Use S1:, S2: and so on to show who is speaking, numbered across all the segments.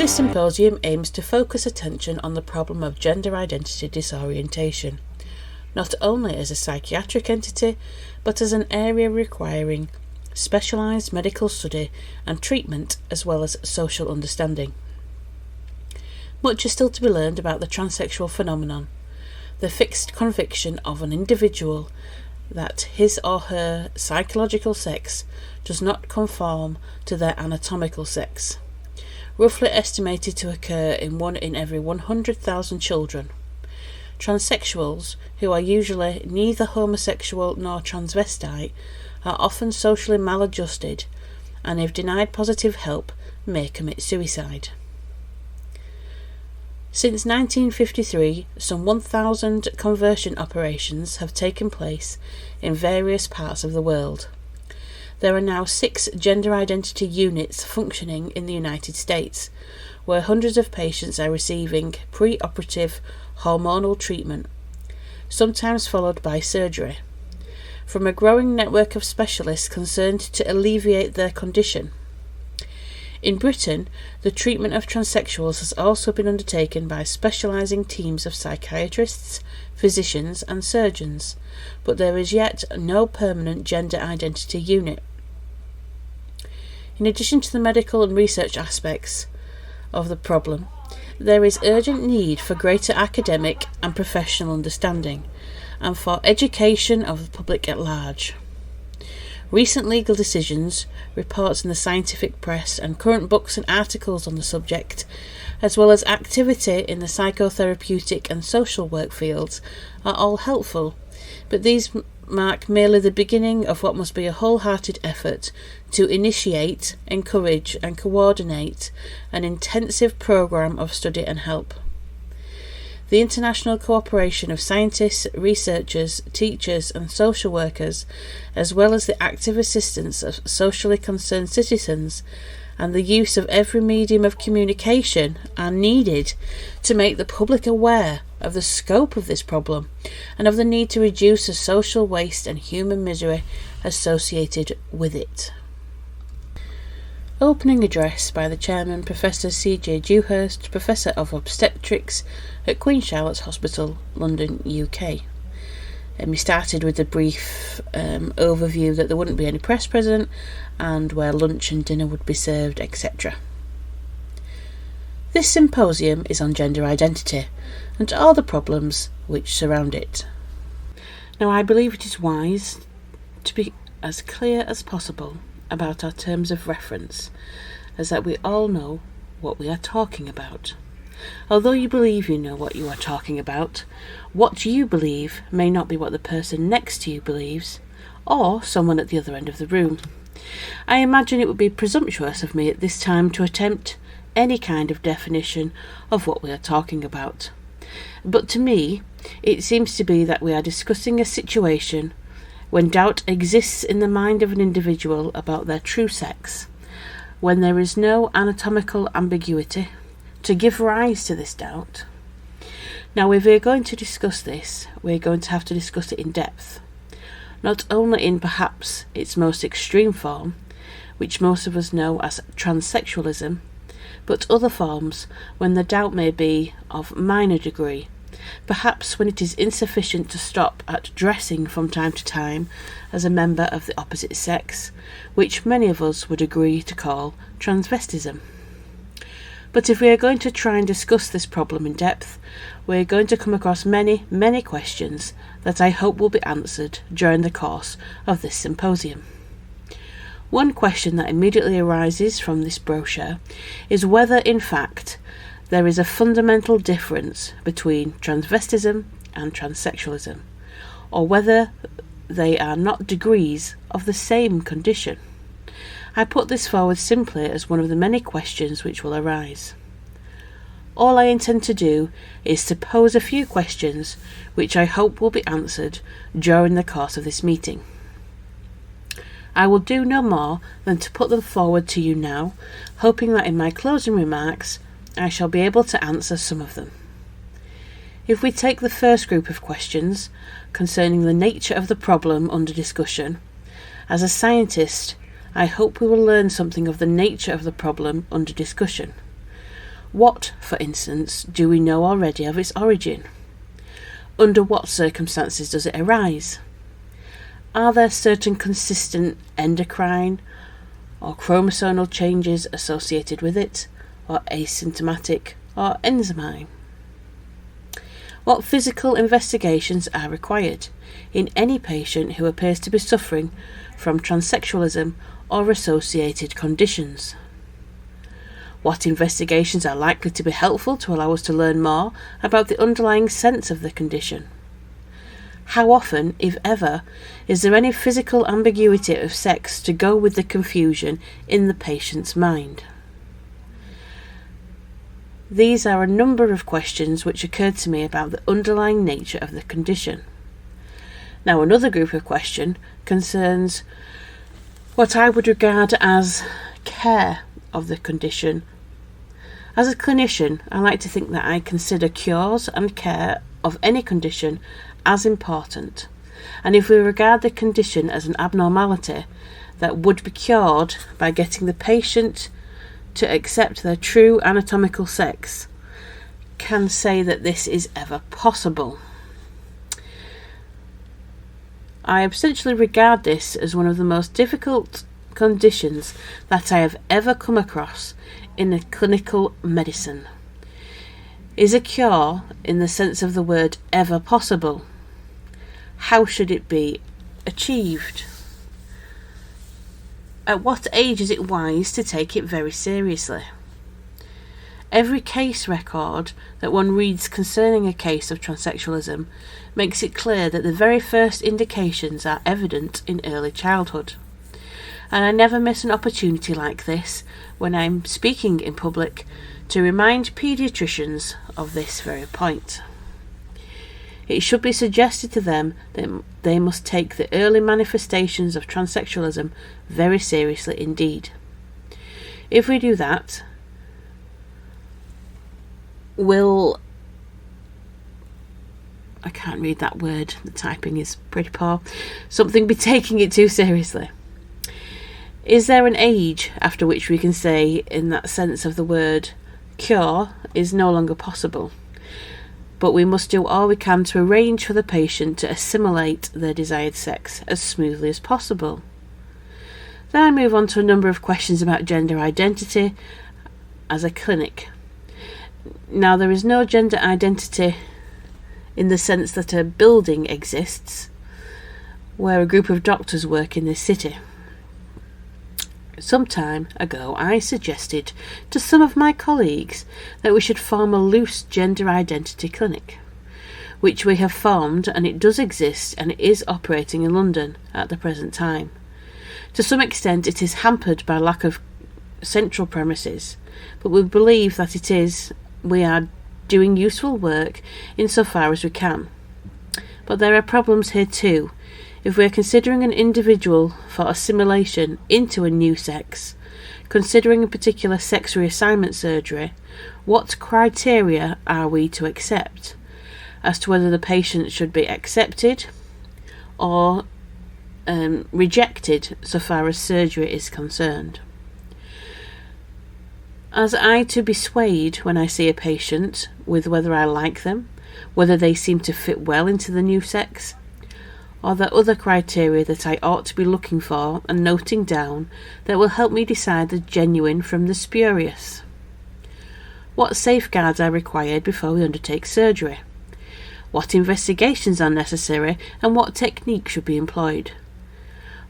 S1: This symposium aims to focus attention on the problem of gender identity disorientation, not only as a psychiatric entity, but as an area requiring specialised medical study and treatment as well as social understanding. Much is still to be learned about the transsexual phenomenon, the fixed conviction of an individual that his or her psychological sex does not conform to their anatomical sex, roughly estimated to occur in 1 in every 100,000 children. Transsexuals, who are usually neither homosexual nor transvestite, are often socially maladjusted and, if denied positive help, may commit suicide. Since 1953, some 1,000 conversion operations have taken place in various parts of the world. There are now 6 gender identity units functioning in the United States, where hundreds of patients are receiving pre-operative hormonal treatment, sometimes followed by surgery, from a growing network of specialists concerned to alleviate their condition. In Britain, the treatment of transsexuals has also been undertaken by specialising teams of psychiatrists, physicians and surgeons, but there is yet no permanent gender identity unit. In addition to the medical and research aspects of the problem, there is urgent need for greater academic and professional understanding, and for education of the public at large. Recent legal decisions, reports in the scientific press, and current books and articles on the subject, as well as activity in the psychotherapeutic and social work fields, are all helpful, but these mark merely the beginning of what must be a wholehearted effort to initiate, encourage and coordinate an intensive programme of study and help. The international cooperation of scientists, researchers, teachers and social workers, as well as the active assistance of socially concerned citizens and the use of every medium of communication are needed to make the public aware of the scope of this problem and of the need to reduce the social waste and human misery associated with it. Opening address by the Chairman, Professor C.J. Dewhurst, Professor of Obstetrics at Queen Charlotte's Hospital, London, UK. We started with a brief overview that there wouldn't be any press present and where lunch and dinner would be served, etc. This symposium is on gender identity and all the problems which surround it. Now, I believe it is wise to be as clear as possible about our terms of reference, as that we all know what we are talking about. Although you believe you know what you are talking about, what you believe may not be what the person next to you believes, or someone at the other end of the room. I imagine it would be presumptuous of me at this time to attempt any kind of definition of what we are talking about. But to me, it seems to be that we are discussing a situation when doubt exists in the mind of an individual about their true sex, when there is no anatomical ambiguity to give rise to this doubt. Now, if we're going to discuss this, we're going to have to discuss it in depth, not only in perhaps its most extreme form, which most of us know as transsexualism, but other forms when the doubt may be of minor degree, perhaps when it is insufficient to stop at dressing from time to time as a member of the opposite sex, which many of us would agree to call transvestism. But if we are going to try and discuss this problem in depth, we are going to come across many, many questions that I hope will be answered during the course of this symposium. One question that immediately arises from this brochure is whether, in fact, there is a fundamental difference between transvestism and transsexualism, or whether they are not degrees of the same condition. I put this forward simply as one of the many questions which will arise. All I intend to do is to pose a few questions which I hope will be answered during the course of this meeting. I will do no more than to put them forward to you now, hoping that in my closing remarks I shall be able to answer some of them. If we take the first group of questions concerning the nature of the problem under discussion, as a scientist, I hope we will learn something of the nature of the problem under discussion. What, for instance, do we know already of its origin? Under what circumstances does it arise? Are there certain consistent endocrine or chromosomal changes associated with it, or asymptomatic or enzyme? What physical investigations are required in any patient who appears to be suffering from transsexualism or associated conditions? What investigations are likely to be helpful to allow us to learn more about the underlying sense of the condition? How often, if ever, is there any physical ambiguity of sex to go with the confusion in the patient's mind? These are a number of questions which occurred to me about the underlying nature of the condition. Now, another group of questions concerns what I would regard as care of the condition. As a clinician, I like to think that I consider cures and care of any condition as important, and if we regard the condition as an abnormality that would be cured by getting the patient to accept their true anatomical sex, can say that this is ever possible. I essentially regard this as one of the most difficult conditions that I have ever come across in a clinical medicine. Is a cure, in the sense of the word, ever possible? How should it be achieved? At what age is it wise to take it very seriously? Every case record that one reads concerning a case of transsexualism makes it clear that the very first indications are evident in early childhood. And I never miss an opportunity like this when I'm speaking in public to remind paediatricians of this very point. It should be suggested to them that they must take the early manifestations of transsexualism very seriously indeed. If we do that, I can't read that word, the typing is pretty poor. Something be taking it too seriously. Is there an age after which we can say, in that sense of the word, cure is no longer possible? But we must do all we can to arrange for the patient to assimilate their desired sex as smoothly as possible. Then I move on to a number of questions about gender identity as a clinic. Now, there is no gender identity in the sense that a building exists where a group of doctors work in this city. Some time ago, I suggested to some of my colleagues that we should form a loose gender identity clinic, which we have formed, and it does exist and it is operating in London at the present time. To some extent, it is hampered by lack of central premises, but we believe that we are doing useful work insofar as we can. But there are problems here too. If we are considering an individual for assimilation into a new sex, considering a particular sex reassignment surgery, what criteria are we to accept as to whether the patient should be accepted or rejected so far as surgery is concerned? As I to be swayed when I see a patient with whether I like them, whether they seem to fit well into the new sex? Are there other criteria that I ought to be looking for and noting down that will help me decide the genuine from the spurious? What safeguards are required before we undertake surgery? What investigations are necessary and what technique should be employed?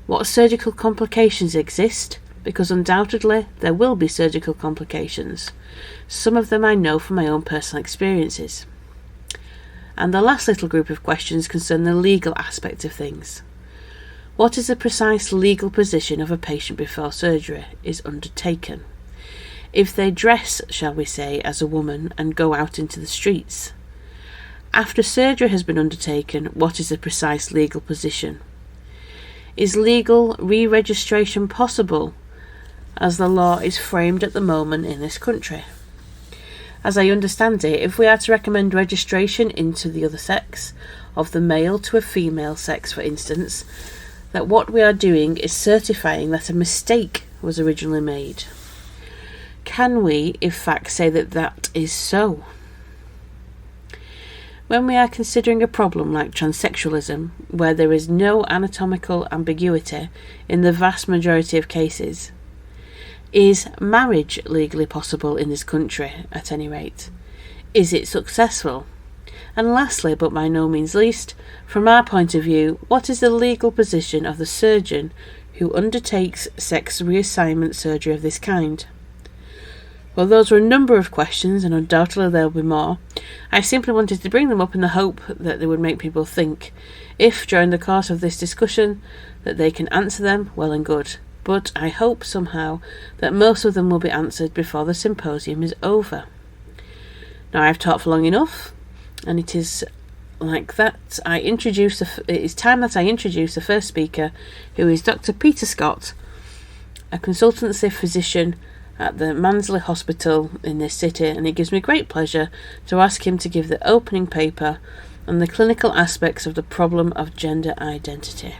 S1: What surgical complications exist? Because undoubtedly there will be surgical complications. Some of them I know from my own personal experiences. And the last little group of questions concern the legal aspect of things. What is the precise legal position of a patient before surgery is undertaken? If they dress, shall we say, as a woman and go out into the streets? After surgery has been undertaken, what is the precise legal position? Is legal re-registration possible as the law is framed at the moment in this country? As I understand it, if we are to recommend registration into the other sex, of the male to a female sex for instance, that what we are doing is certifying that a mistake was originally made. Can we, in fact, say that that is so? When we are considering a problem like transsexualism, where there is no anatomical ambiguity in the vast majority of cases, is marriage legally possible in this country, at any rate? Is it successful? And lastly, but by no means least, from our point of view, what is the legal position of the surgeon who undertakes sex reassignment surgery of this kind? Well, those were a number of questions, and undoubtedly there will be more. I simply wanted to bring them up in the hope that they would make people think. If, during the course of this discussion, that they can answer them, well and good. But I hope somehow that most of them will be answered before the symposium is over. Now, I've talked for long enough, and it is like that it is time that I introduce the first speaker, who is Dr. Peter Scott, a consultancy physician at the Mansley Hospital in this city, and it gives me great pleasure to ask him to give the opening paper on the clinical aspects of the problem of gender identity.